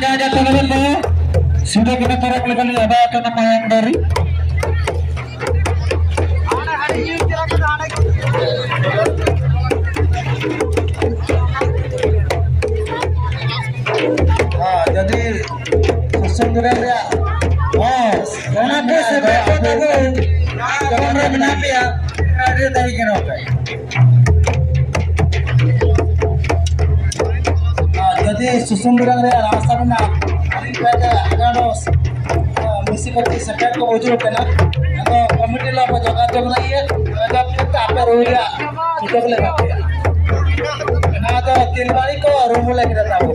aja teman-teman sudah kita tarik kembali ada nama yang dari jadi sesungguhnya kenapa sebenarnya kalau menapi ya ada dari kenapa jadi sesungguhnya rasa benar hari pada ada misi kerja sekarang kau wujud kena atau komite lah jaga jaga lagi ya ada kita apa rulia kita boleh apa ya ada tilbari ko room mulai kita tahu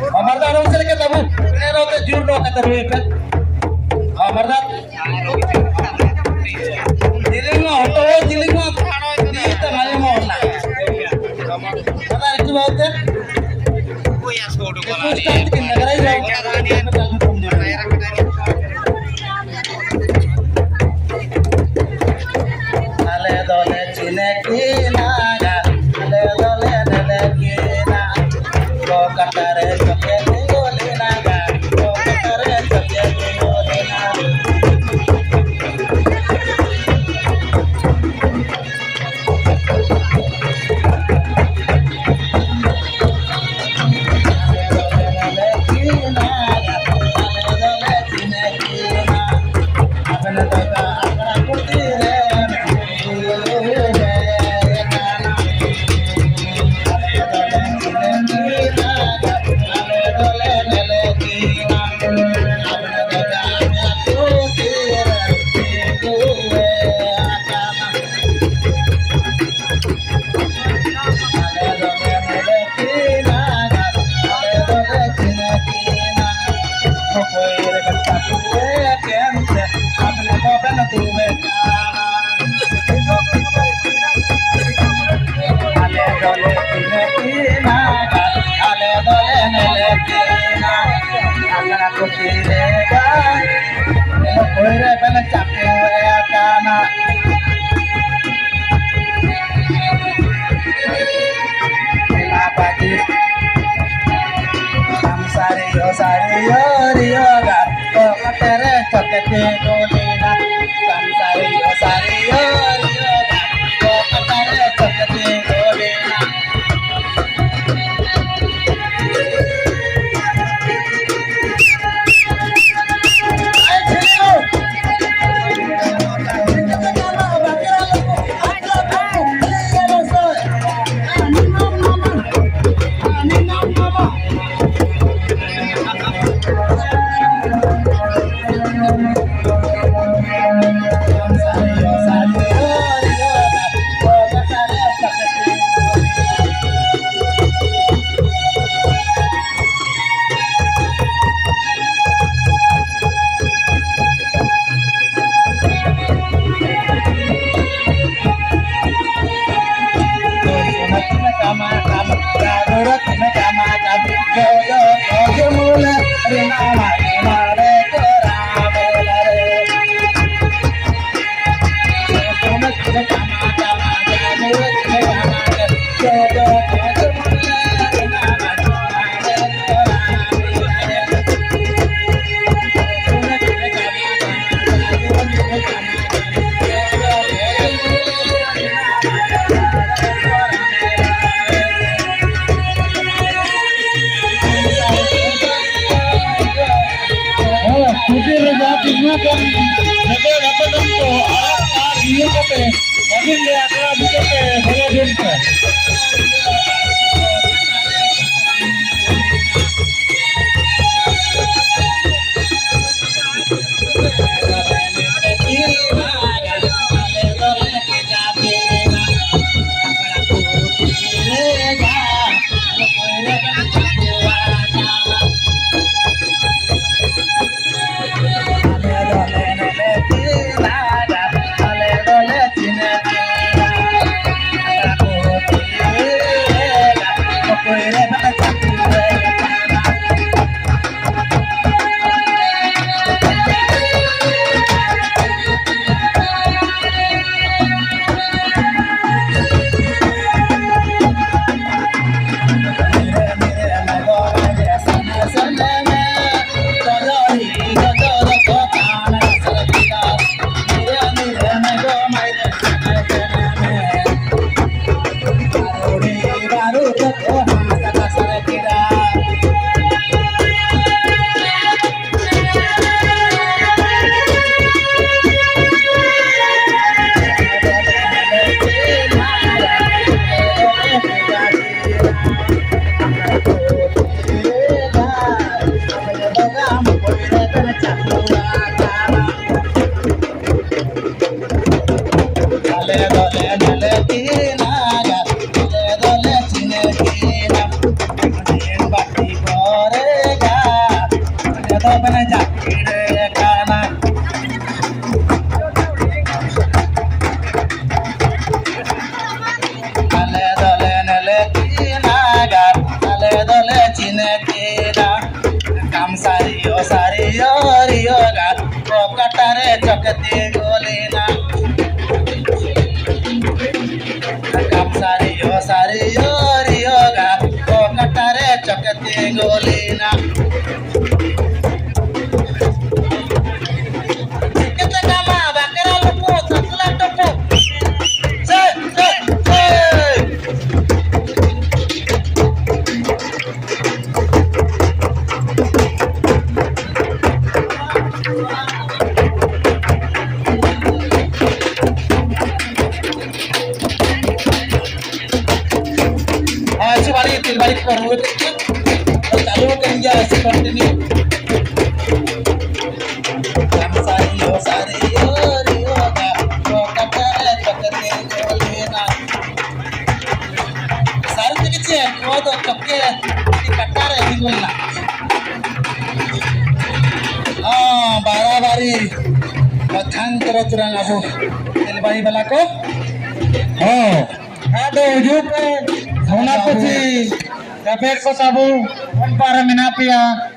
हमारा रोज चल के तब ने रो ते जुर no Qatar हुई पे हमारा दिलिंग में हटो दिलिंग में दी तमारे में होना पता है क्यों बात है वो या छोड़ो को ला दी नगर ही जाओ अले दोले चिने की नागा अले दोले नले की ना को कतारे Wait, dole dole tina ga dole dole chine tina din bati kore ga to bana jakire kana dole dole dole tina ga dole dole chine tina kam sariyo sariyo riyo ga kokatare chakti golina kam sariyo sariyo riyo ga kokatare chakti golina kita kama bakara lupu satla topu se ऐसे वाली 3 बारी कर हुए और चालू करेंगे ऐसे continue हम सारे यो रियो का वो कटरे चकते गोलेना सारे चीज़ वो तो चक्के कटरे ही बोलना हाँ बारी बथान तरह तुरंग अब तेल बारी वाला को Oh, ada juga. Una pasti dapat ko tabu para minapia